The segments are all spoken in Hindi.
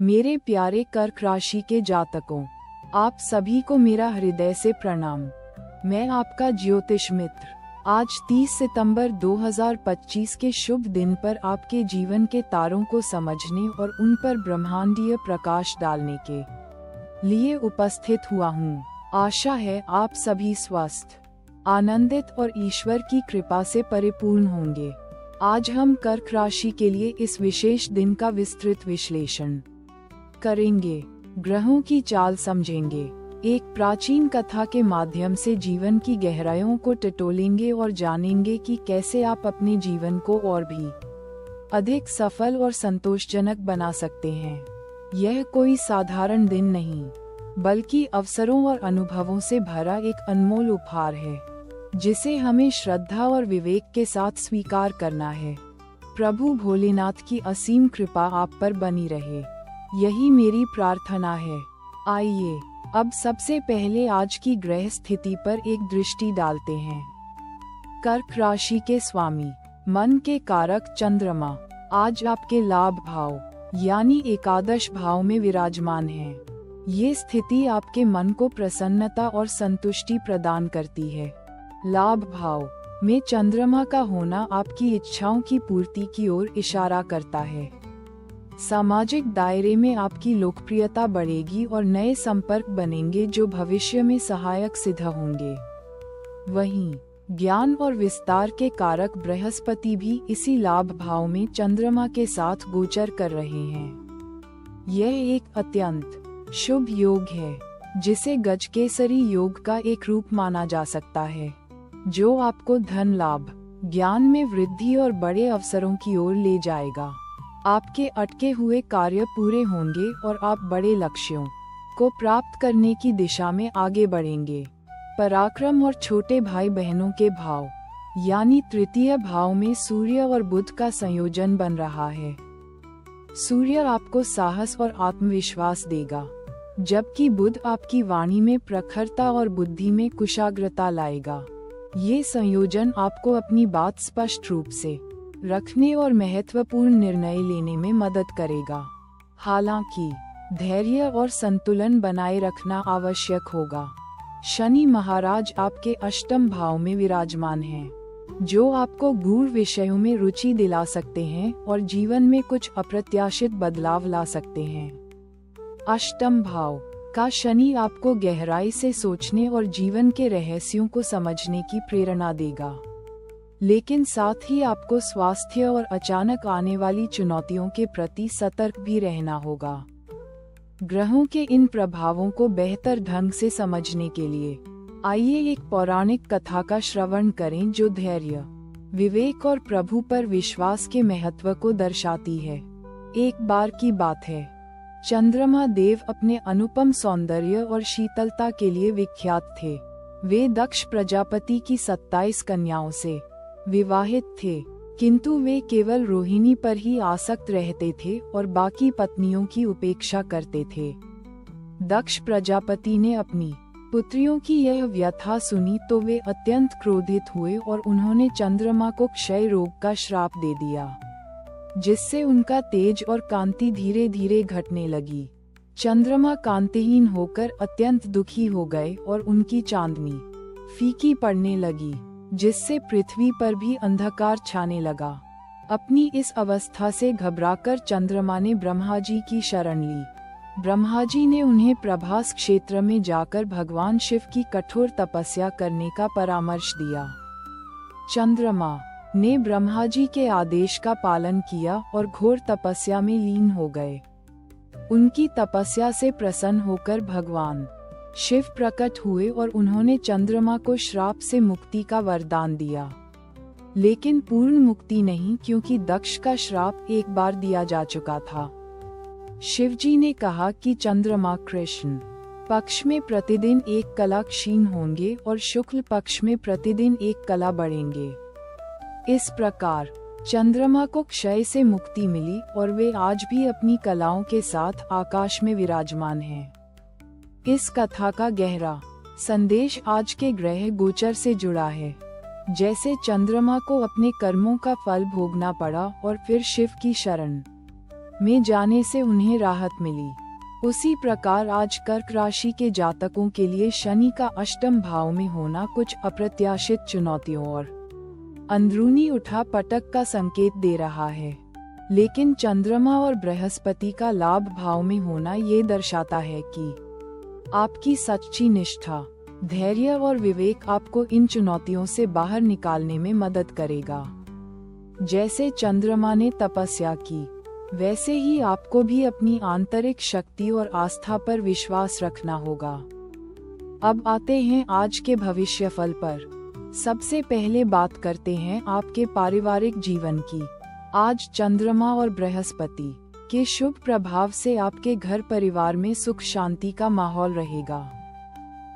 मेरे प्यारे कर्क राशि के जातकों, आप सभी को मेरा हृदय से प्रणाम। मैं आपका ज्योतिष मित्र आज 30 सितंबर 2025 के शुभ दिन पर आपके जीवन के तारों को समझने और उन पर ब्रह्मांडीय प्रकाश डालने के लिए उपस्थित हुआ हूँ। आशा है आप सभी स्वस्थ, आनंदित और ईश्वर की कृपा से परिपूर्ण होंगे। आज हम कर्क राशि के लिए इस विशेष दिन का विस्तृत विश्लेषण करेंगे, ग्रहों की चाल समझेंगे, एक प्राचीन कथा के माध्यम से जीवन की गहराइयों को टटोलेंगे और जानेंगे कि कैसे आप अपने जीवन को और भी अधिक सफल और संतोषजनक बना सकते हैं। यह कोई साधारण दिन नहीं, बल्कि अवसरों और अनुभवों से भरा एक अनमोल उपहार है, जिसे हमें श्रद्धा और विवेक के साथ स्वीकार करना है। प्रभु भोलेनाथ की असीम कृपा आप पर बनी रहे, यही मेरी प्रार्थना है। आइए अब सबसे पहले आज की ग्रह स्थिति पर एक दृष्टि डालते हैं। कर्क राशि के स्वामी, मन के कारक चंद्रमा आज आपके लाभ भाव यानी एकादश भाव में विराजमान है। ये स्थिति आपके मन को प्रसन्नता और संतुष्टि प्रदान करती है। लाभ भाव में चंद्रमा का होना आपकी इच्छाओं की पूर्ति की ओर इशारा करता है। सामाजिक दायरे में आपकी लोकप्रियता बढ़ेगी और नए संपर्क बनेंगे जो भविष्य में सहायक सिद्ध होंगे। वहीं ज्ञान और विस्तार के कारक बृहस्पति भी इसी लाभ भाव में चंद्रमा के साथ गोचर कर रहे हैं। यह एक अत्यंत शुभ योग है, जिसे गजकेसरी योग का एक रूप माना जा सकता है, जो आपको धन लाभ, ज्ञान में वृद्धि और बड़े अवसरों की ओर ले जाएगा। आपके अटके हुए कार्य पूरे होंगे और आप बड़े लक्ष्यों को प्राप्त करने की दिशा में आगे बढ़ेंगे। पराक्रम और छोटे भाई बहनों के भाव यानी तृतीय भाव में सूर्य और बुध का संयोजन बन रहा है। सूर्य आपको साहस और आत्मविश्वास देगा, जबकि बुध आपकी वाणी में प्रखरता और बुद्धि में कुशाग्रता लाएगा। ये संयोजन आपको अपनी बात स्पष्ट रूप से रखने और महत्वपूर्ण निर्णय लेने में मदद करेगा। हालांकि धैर्य और संतुलन बनाए रखना आवश्यक होगा। शनि महाराज आपके अष्टम भाव में विराजमान हैं, जो आपको गूढ़ विषयों में रुचि दिला सकते हैं और जीवन में कुछ अप्रत्याशित बदलाव ला सकते हैं। अष्टम भाव का शनि आपको गहराई से सोचने और जीवन के रहस्यों को समझने की प्रेरणा देगा, लेकिन साथ ही आपको स्वास्थ्य और अचानक आने वाली चुनौतियों के प्रति सतर्क भी रहना होगा। ग्रहों के इन प्रभावों को बेहतर ढंग से समझने के लिए आइए एक पौराणिक कथा का श्रवण करें, जो धैर्य, विवेक और प्रभु पर विश्वास के महत्व को दर्शाती है। एक बार की बात है, चंद्रमा देव अपने अनुपम सौंदर्य और शीतलता के लिए विख्यात थे। वे दक्ष प्रजापति की 27 कन्याओं से विवाहित थे, किंतु वे केवल रोहिणी पर ही आसक्त रहते थे और बाकी पत्नियों की उपेक्षा करते थे। दक्ष प्रजापति ने अपनी पुत्रियों की यह व्यथा सुनी तो वे अत्यंत क्रोधित हुए और उन्होंने चंद्रमा को क्षय रोग का श्राप दे दिया, जिससे उनका तेज और कांति धीरे धीरे घटने लगी। चंद्रमा कांतिहीन होकर अत्यंत दुखी हो गए और उनकी चांदनी फीकी पड़ने लगी, जिससे पृथ्वी पर भी अंधकार छाने लगा। अपनी इस अवस्था से घबराकर चंद्रमा ने ब्रह्मा जी की शरण ली। ब्रह्मा जी ने उन्हें प्रभास क्षेत्र में जाकर भगवान शिव की कठोर तपस्या करने का परामर्श दिया। चंद्रमा ने ब्रह्मा जी के आदेश का पालन किया और घोर तपस्या में लीन हो गए। उनकी तपस्या से प्रसन्न होकर भगवान शिव प्रकट हुए और उन्होंने चंद्रमा को श्राप से मुक्ति का वरदान दिया, लेकिन पूर्ण मुक्ति नहीं, क्योंकि दक्ष का श्राप एक बार दिया जा चुका था। शिवजी ने कहा कि चंद्रमा कृष्ण पक्ष में प्रतिदिन एक कला क्षीण होंगे और शुक्ल पक्ष में प्रतिदिन एक कला बढ़ेंगे। इस प्रकार चंद्रमा को क्षय से मुक्ति मिली और वे आज भी अपनी कलाओं के साथ आकाश में विराजमान हैं। इस कथा का गहरा संदेश आज के ग्रह गोचर से जुड़ा है। जैसे चंद्रमा को अपने कर्मों का फल भोगना पड़ा और फिर शिव की शरण में जाने से उन्हें राहत मिली। उसी प्रकार आज कर्क राशि के जातकों के लिए शनि का अष्टम भाव में होना कुछ अप्रत्याशित चुनौतियों और अंदरूनी उठा-पटक का संकेत दे रहा है। लेकिन चंद्रमा और बृहस्पति का लाभ भाव में होना ये दर्शाता है कि आपकी सच्ची निष्ठा, धैर्य और विवेक आपको इन चुनौतियों से बाहर निकालने में मदद करेगा। जैसे चंद्रमा ने तपस्या की, वैसे ही आपको भी अपनी आंतरिक शक्ति और आस्था पर विश्वास रखना होगा। अब आते हैं आज के भविष्यफल पर। सबसे पहले बात करते हैं आपके पारिवारिक जीवन की। आज चंद्रमा और बृहस्पति के शुभ प्रभाव से आपके घर परिवार में सुख शांति का माहौल रहेगा।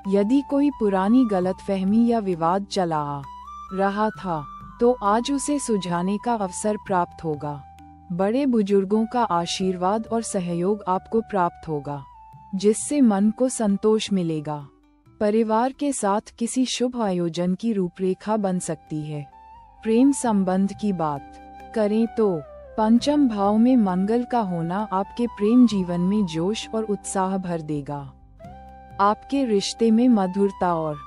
यदि कोई पुरानी गलतफहमी या विवाद चला आ रहा था, तो आज उसे सुलझाने का अवसर प्राप्त होगा। बड़े बुजुर्गों का आशीर्वाद और सहयोग आपको प्राप्त होगा, जिससे मन को संतोष मिलेगा। परिवार के साथ किसी शुभ आयोजन की रूपरेखा बन सकती है। प्रेम संबंध की बात करें तो पंचम भाव में मंगल का होना आपके प्रेम जीवन में जोश और उत्साह भर देगा। आपके रिश्ते में मधुरता और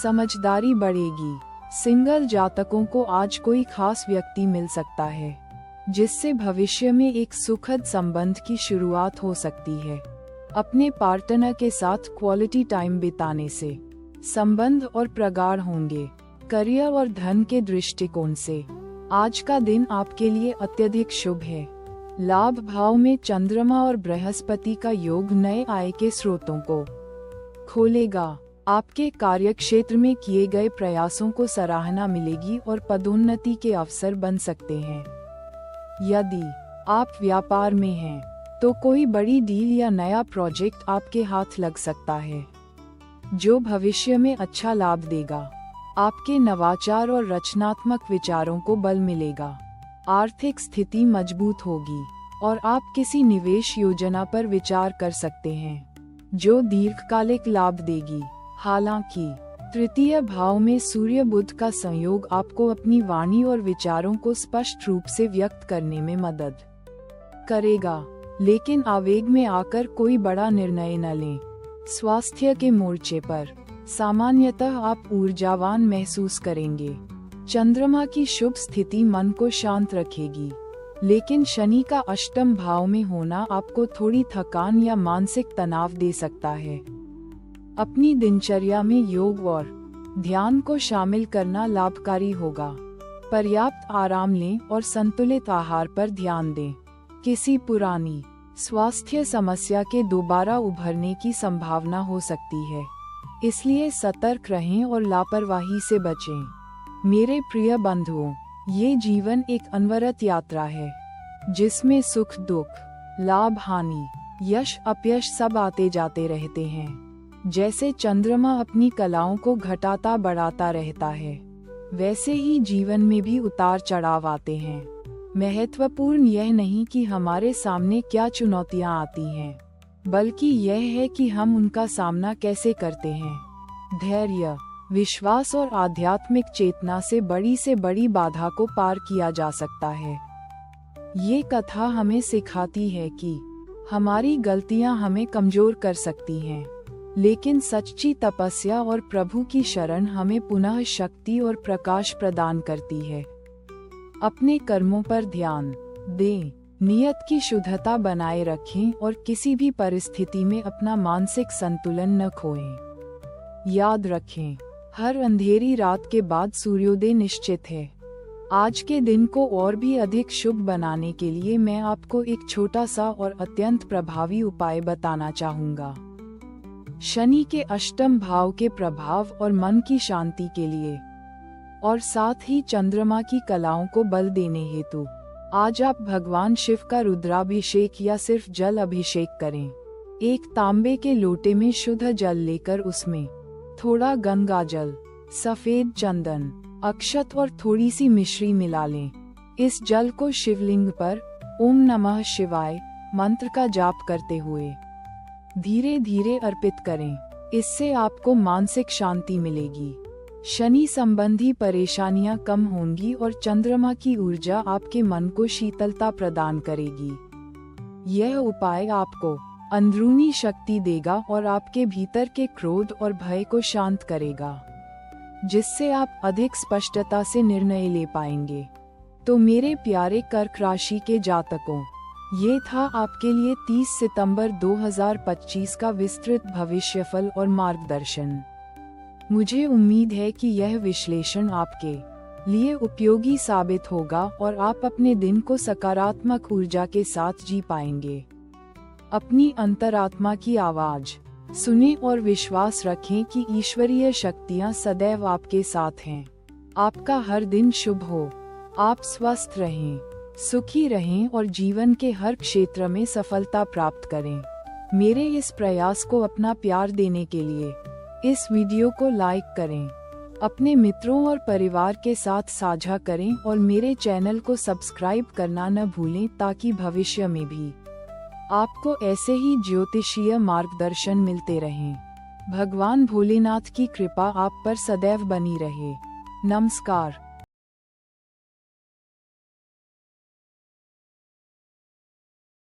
समझदारी बढ़ेगी। सिंगल जातकों को आज कोई खास व्यक्ति मिल सकता है, जिससे भविष्य में एक सुखद संबंध की शुरुआत हो सकती है। अपने पार्टनर के साथ क्वालिटी टाइम बिताने से संबंध और प्रगाढ़ होंगे। करियर और धन के दृष्टिकोण से आज का दिन आपके लिए अत्यधिक शुभ है। लाभ भाव में चंद्रमा और बृहस्पति का योग नए आय के स्रोतों को खोलेगा। आपके कार्यक्षेत्र में किए गए प्रयासों को सराहना मिलेगी और पदोन्नति के अवसर बन सकते हैं। यदि आप व्यापार में हैं, तो कोई बड़ी डील या नया प्रोजेक्ट आपके हाथ लग सकता है, जो भविष्य में अच्छा लाभ देगा। आपके नवाचार और रचनात्मक विचारों को बल मिलेगा। आर्थिक स्थिति मजबूत होगी और आप किसी निवेश योजना पर विचार कर सकते हैं, जो दीर्घकालिक लाभ देगी। हालांकि तृतीय भाव में सूर्य बुध का संयोग आपको अपनी वाणी और विचारों को स्पष्ट रूप से व्यक्त करने में मदद करेगा, लेकिन आवेग में आकर कोई बड़ा निर्णय न लें। स्वास्थ्य के मोर्चे पर सामान्यतः आप ऊर्जावान महसूस करेंगे। चंद्रमा की शुभ स्थिति मन को शांत रखेगी, लेकिन शनि का अष्टम भाव में होना आपको थोड़ी थकान या मानसिक तनाव दे सकता है। अपनी दिनचर्या में योग और ध्यान को शामिल करना लाभकारी होगा। पर्याप्त आराम लें और संतुलित आहार पर ध्यान दें। किसी पुरानी स्वास्थ्य समस्या के दोबारा उभरने की संभावना हो सकती है, इसलिए सतर्क रहें और लापरवाही से बचें। मेरे प्रिय बंधुओं, ये जीवन एक अनवरत यात्रा है, जिसमें सुख दुख, लाभ हानि, यश अपयश सब आते जाते रहते हैं। जैसे चंद्रमा अपनी कलाओं को घटाता बढ़ाता रहता है, वैसे ही जीवन में भी उतार चढ़ाव आते हैं। महत्वपूर्ण यह नहीं कि हमारे सामने क्या चुनौतियां आती हैं, बल्कि यह है कि हम उनका सामना कैसे करते हैं। धैर्य, विश्वास और आध्यात्मिक चेतना से बड़ी बाधा को पार किया जा सकता है। ये कथा हमें सिखाती है कि हमारी गलतियां हमें कमजोर कर सकती हैं, लेकिन सच्ची तपस्या और प्रभु की शरण हमें पुनः शक्ति और प्रकाश प्रदान करती है। अपने कर्मों पर ध्यान दें, नियत की शुद्धता बनाए रखें और किसी भी परिस्थिति में अपना मानसिक संतुलन न खोएं। याद रखें, हर अंधेरी रात के बाद सूर्योदय निश्चित है। आज के दिन को और भी अधिक शुभ बनाने के लिए मैं आपको एक छोटा सा और अत्यंत प्रभावी उपाय बताना चाहूँगा। शनि के अष्टम भाव के प्रभाव और मन की शांति के लिए, और साथ ही चंद्रमा की कलाओं को बल देने हेतु आज आप भगवान शिव का रुद्राभिषेक या सिर्फ जल अभिषेक करें। एक तांबे के लोटे में शुद्ध जल लेकर उसमें थोड़ा गंगा जल, सफेद चंदन, अक्षत और थोड़ी सी मिश्री मिला लें। इस जल को शिवलिंग पर ओम नमः शिवाय मंत्र का जाप करते हुए धीरे धीरे अर्पित करें। इससे आपको मानसिक शांति मिलेगी, शनि संबंधी परेशानियां कम होंगी और चंद्रमा की ऊर्जा आपके मन को शीतलता प्रदान करेगी। यह उपाय आपको अंदरूनी शक्ति देगा और आपके भीतर के क्रोध और भय को शांत करेगा, जिससे आप अधिक स्पष्टता से निर्णय ले पाएंगे। तो मेरे प्यारे कर्क राशि के जातकों, ये था आपके लिए 30 सितंबर 2025 का विस्तृत भविष्यफल और मार्गदर्शन। मुझे उम्मीद है कि यह विश्लेषण आपके लिए उपयोगी साबित होगा और आप अपने दिन को सकारात्मक ऊर्जा के साथ जी पाएंगे। अपनी अंतरात्मा की आवाज सुने और विश्वास रखें कि ईश्वरीय शक्तियां सदैव आपके साथ हैं। आपका हर दिन शुभ हो। आप स्वस्थ रहें, सुखी रहें और जीवन के हर क्षेत्र में सफलता प्राप्त करें। मेरे इस प्रयास को अपना प्यार देने के लिए इस वीडियो को लाइक करें, अपने मित्रों और परिवार के साथ साझा करें और मेरे चैनल को सब्सक्राइब करना न भूलें ताकि भविष्य में भी आपको ऐसे ही ज्योतिषीय मार्गदर्शन मिलते रहें। भगवान भोलेनाथ की कृपा आप पर सदैव बनी रहे। नमस्कार।